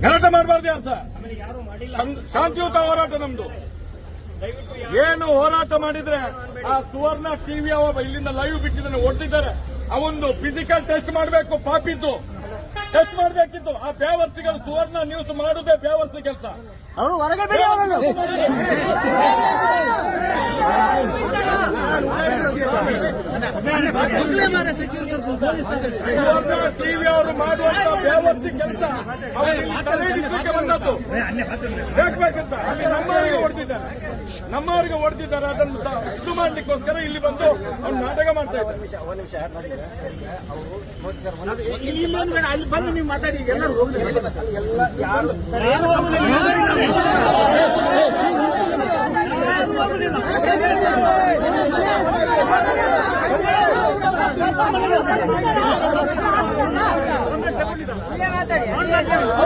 ಗಲಾಟೆ ಮಾಡಬಾರ್ದು ಅಂತ ಶಾಂತಿಯುತ ಹೋರಾಟ ನಮ್ದು. ಏನು ಹೋರಾಟ ಮಾಡಿದ್ರೆ ಆ ಸುವರ್ಣ ಟಿವಿ ಇಲ್ಲಿಂದ ಲೈವ್ ಬಿಟ್ಟಿದ್ದಾನೆ, ಹೊಡೆದಿದ್ದಾರೆ. ಅವೊಂದು ಫಿಸಿಕಲ್ ಟೆಸ್ಟ್ ಮಾಡಬೇಕು, ಪಾಪಿದ್ದು ಟೆಸ್ಟ್ ಮಾಡಬೇಕಿತ್ತು. ಆ ಬೇವರ್ಸಿಗಳು ಸುವರ್ಣ ನ್ಯೂಸ್ ಮಾಡುದೇ ಬೇವರ್ಸಿ ಕೆಲಸ. ಅವರು ಹೊರಗೆ ಬಿಡಿ. ಸುವರ್ಣ ಟಿವಿ ಅವರು ಮಾಡುವಂತ ಬೇವರ್ಸಿ ಕೆಲಸ ಬಂದದ್ದು ಬೇಕಂತ ಅಲ್ಲಿ ನಮ್ಮವರಿಗೆ ಹೊಡೆದಿದ್ದಾರೆ. ಅದನ್ನು ಇದು ಮಾಡ್ಲಿಕ್ಕೋಸ್ಕರ ಇಲ್ಲಿ ಬಂದು ಅವ್ರು ನಾಟಕ ಮಾಡ್ತಾ ಇದ್ದಾರೆ. ಅಲ್ಲಿ ಬಂದು ನೀವು ಮಾತಾಡಿ, ಎಲ್ಲರೂ ಹೋಗುದಿಲ್ಲ.